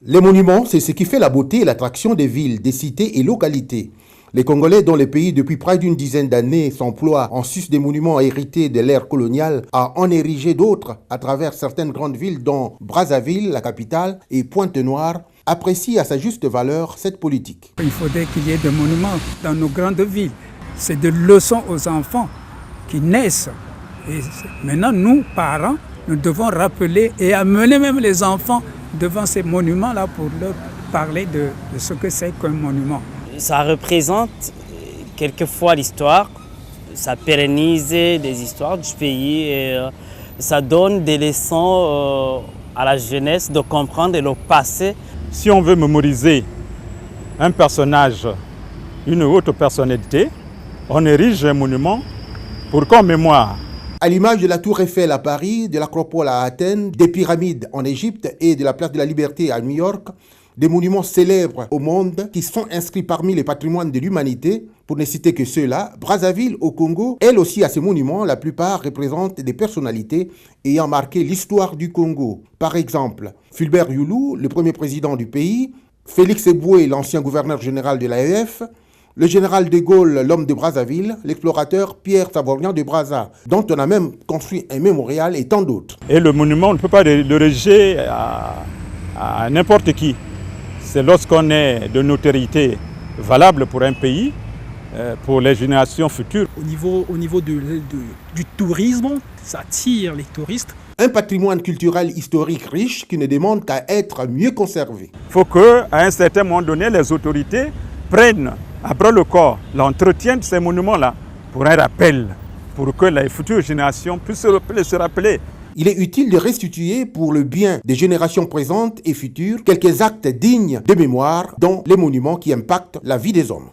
Les monuments, c'est ce qui fait la beauté et l'attraction des villes, des cités et localités. Les Congolais, dont le pays depuis près d'une dizaine d'années s'emploient en sus des monuments hérités de l'ère coloniale, à en ériger d'autres à travers certaines grandes villes dont Brazzaville, la capitale, et Pointe-Noire, apprécient à sa juste valeur cette politique. Il faudrait qu'il y ait des monuments dans nos grandes villes. C'est des leçons aux enfants qui naissent. Et maintenant, nous, parents, nous devons rappeler et amener même les enfants devant ces monuments-là pour leur parler de ce que c'est qu'un monument. Ça représente quelquefois l'histoire, ça pérennise des histoires du pays et ça donne des leçons à la jeunesse de comprendre le passé. Si on veut mémoriser un personnage, une haute personnalité, on érige un monument pour qu'en mémoire. À l'image de la Tour Eiffel à Paris, de l'Acropole à Athènes, des pyramides en Égypte et de la Place de la Liberté à New York, des monuments célèbres au monde qui sont inscrits parmi les patrimoines de l'humanité, pour ne citer que ceux-là, Brazzaville au Congo, elle aussi a ses monuments, la plupart représentent des personnalités ayant marqué l'histoire du Congo. Par exemple, Fulbert Youlou, le premier président du pays, Félix Eboué, l'ancien gouverneur général de l'AEF, le général de Gaulle, l'homme de Brazzaville, l'explorateur Pierre Savourian de Brazza, dont on a même construit un mémorial et tant d'autres. Et le monument, on ne peut pas le réger à n'importe qui. C'est lorsqu'on est de notoriété valable pour un pays, pour les générations futures. Au niveau du tourisme, ça attire les touristes. Un patrimoine culturel historique riche qui ne demande qu'à être mieux conservé. Il faut qu'à un certain moment donné, les autorités prennent après le corps l'entretien de ces monuments-là pour un rappel, pour que les futures générations puissent se rappeler. Il est utile de restituer pour le bien des générations présentes et futures quelques actes dignes de mémoire, dont les monuments qui impactent la vie des hommes.